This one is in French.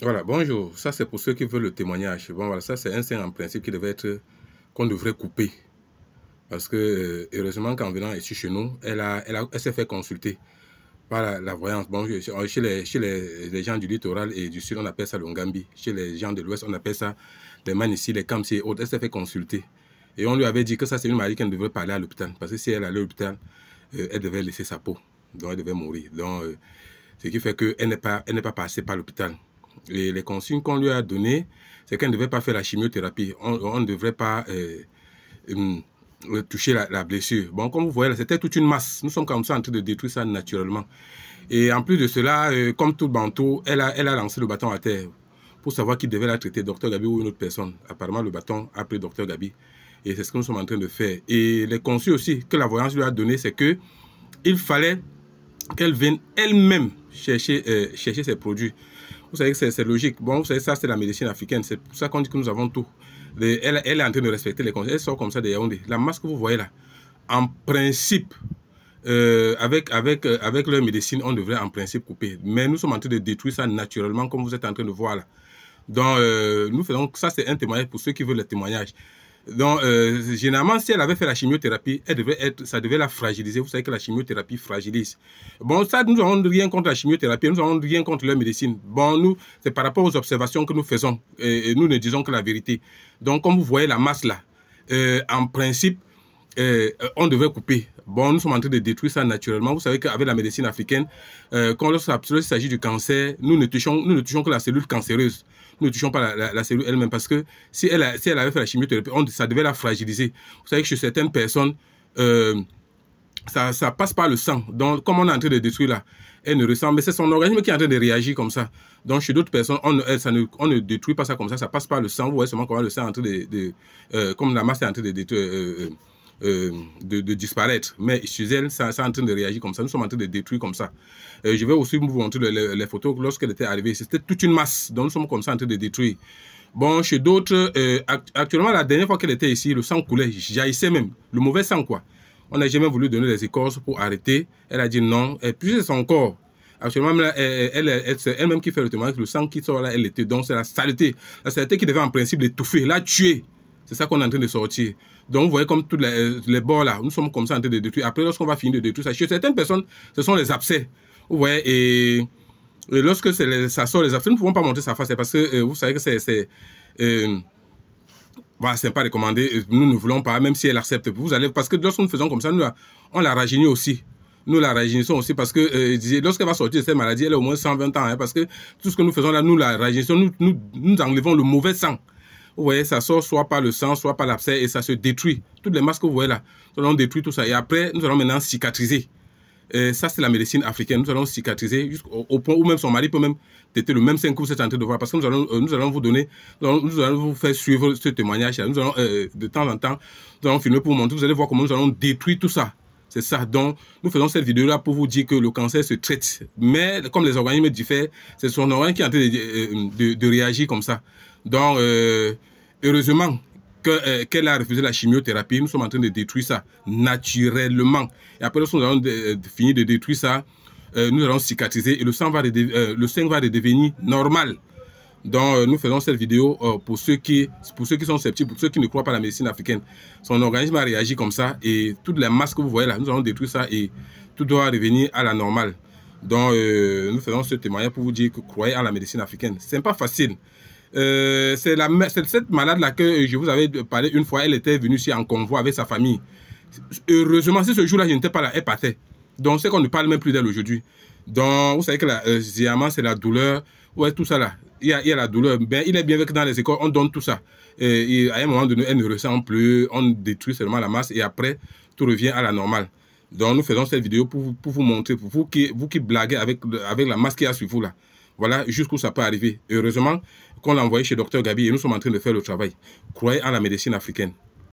Voilà, bonjour. Ça, c'est pour ceux qui veulent le témoignage. Bon, voilà, ça, c'est un sein en principe qui devait être, qu'on devrait couper. Parce que, heureusement qu'en venant ici chez nous, elle s'est fait consulter par la voyance. Bon, chez les gens du littoral et du sud, on appelle ça le Ngambi. Chez les gens de l'ouest, on appelle ça les Manissi, les Kamsi et autres. Elle s'est fait consulter. Et on lui avait dit que ça, c'est une maladie qu'elle ne devrait pas aller à l'hôpital. Parce que si elle allait à l'hôpital, elle devait laisser sa peau. Donc, elle devait mourir. Donc, ce qui fait qu'elle n'est pas passée par l'hôpital. Et les consignes qu'on lui a données, c'est qu'elle ne devait pas faire la chimiothérapie. On ne devrait pas toucher la blessure. Bon, comme vous voyez, c'était toute une masse. Nous sommes comme ça en train de détruire ça naturellement. Et en plus de cela, comme tout bantou, elle a lancé le bâton à terre pour savoir qui devait la traiter, Dr Gabi ou une autre personne. Apparemment, le bâton a pris Dr Gabi. Et c'est ce que nous sommes en train de faire. Et les consignes aussi que la voyance lui a donné, c'est que il fallait qu'elle vienne elle-même chercher ses produits. Vous savez que c'est logique. Bon, vous savez, ça, c'est la médecine africaine. C'est pour ça qu'on dit que nous avons tout. Elle est en train de respecter les conseils. Elle sort comme ça de Yaoundé. La masse que vous voyez là, en principe, avec leur médecine, on devrait en principe couper. Mais nous sommes en train de détruire ça naturellement, comme vous êtes en train de voir là. Donc, nous faisons, ça c'est un témoignage pour ceux qui veulent le témoignage. Donc, généralement, si elle avait fait la chimiothérapie, ça devait la fragiliser. Vous savez que la chimiothérapie fragilise. Bon, ça, nous n'avons rien contre la chimiothérapie, nous n'avons rien contre leur médecine. Bon, nous, c'est par rapport aux observations que nous faisons. Et nous ne disons que la vérité. Donc, comme vous voyez la masse là, en principe, on devait couper. Bon, nous sommes en train de détruire ça naturellement. Vous savez qu'avec la médecine africaine, quand il s'agit du cancer, nous ne touchons que la cellule cancéreuse. Nous ne touchons pas la cellule elle-même parce que si elle avait fait la chimiothérapie, ça devait la fragiliser. Vous savez que chez certaines personnes, ça passe par le sang. Donc, comme on est en train de détruire là, elle ne ressent, mais c'est son organisme qui est en train de réagir comme ça. Donc, chez d'autres personnes, on ne détruit pas ça comme ça passe par le sang. Vous voyez seulement comment le sang est en train comme la masse est en train de détruire. De disparaître. Mais chez elle, ça est en train de réagir comme ça. Nous sommes en train de détruire comme ça. Je vais aussi vous montrer les photos lorsqu'elle était arrivée. C'était toute une masse. Donc nous sommes comme ça en train de détruire. Bon, chez d'autres, actuellement, la dernière fois qu'elle était ici, le sang coulait, jaillissait même. Le mauvais sang, quoi. On n'a jamais voulu donner des écorces pour arrêter. Elle a dit non. Et puis c'est son corps. Actuellement, c'est elle-même qui fait le témoignage. Le sang qui sort là, elle était. Donc c'est la saleté. La saleté qui devait en principe l'étouffer, la tuer. C'est ça qu'on est en train de sortir. Donc, vous voyez comme tous les bords là, nous sommes comme ça en train de détruire. Après, lorsqu'on va finir de détruire ça, chez certaines personnes, ce sont les abcès. Vous voyez, et lorsque ça sort les abcès, nous ne pouvons pas montrer sa face. C'est parce que vous savez que voilà, c'est pas recommandé. Nous ne voulons pas, même si elle accepte. Vous allez, parce que lorsque nous faisons comme ça, on la rajeunit aussi. Nous la rajeunissons aussi parce que lorsqu'elle va sortir de cette maladie, elle a au moins 120 ans. Hein, parce que tout ce que nous faisons là, nous la rajeunissons, nous enlevons le mauvais sang. Vous voyez, ça sort soit par le sang, soit par l'abcès et ça se détruit. Toutes les masses que vous voyez là, nous allons détruire tout ça. Et après, nous allons maintenant cicatriser. Ça, c'est la médecine africaine. Nous allons cicatriser jusqu'au point où même son mari peut même têter le même sein que vous êtes en train de voir. Parce que nous allons vous donner, nous allons vous faire suivre ce témoignage-là. Nous allons, de temps en temps, nous allons filmer pour vous montrer. Vous allez voir comment nous allons détruire tout ça. C'est ça. Donc, nous faisons cette vidéo-là pour vous dire que le cancer se traite. Mais, comme les organismes diffèrent, c'est son organe qui est en train de réagir comme ça. Donc, heureusement qu'elle a refusé la chimiothérapie, nous sommes en train de détruire ça naturellement. Et après, lorsque nous allons finir de détruire ça, nous allons cicatriser et le sang va redevenir normal. Donc, nous faisons cette vidéo pour ceux qui sont sceptiques, pour ceux qui ne croient pas à la médecine africaine. Son organisme a réagi comme ça et toutes les masses que vous voyez là, nous allons détruire ça et tout doit revenir à la normale. Donc, nous faisons ce témoignage pour vous dire que croyez en la médecine africaine. Ce n'est pas facile. C'est cette malade-là que je vous avais parlé une fois. Elle était venue ici en convoi avec sa famille. Heureusement, si ce jour-là, je n'étais pas là, elle partait. Donc, c'est qu'on ne parle même plus d'elle aujourd'hui. Donc, vous savez que généralement, c'est la douleur. Ouais, tout ça là. Il y a la douleur. Ben, il est bien que dans les écoles, on donne tout ça. Et à un moment donné, elle ne ressent plus. On détruit seulement la masse. Et après, tout revient à la normale. Donc, nous faisons cette vidéo pour vous montrer, pour vous qui blaguez avec la masse qu'il y a sur vous là. Voilà jusqu'où ça peut arriver. Heureusement qu'on l'a envoyé chez Dr Gabi et nous sommes en train de faire le travail. Croyez en la médecine africaine.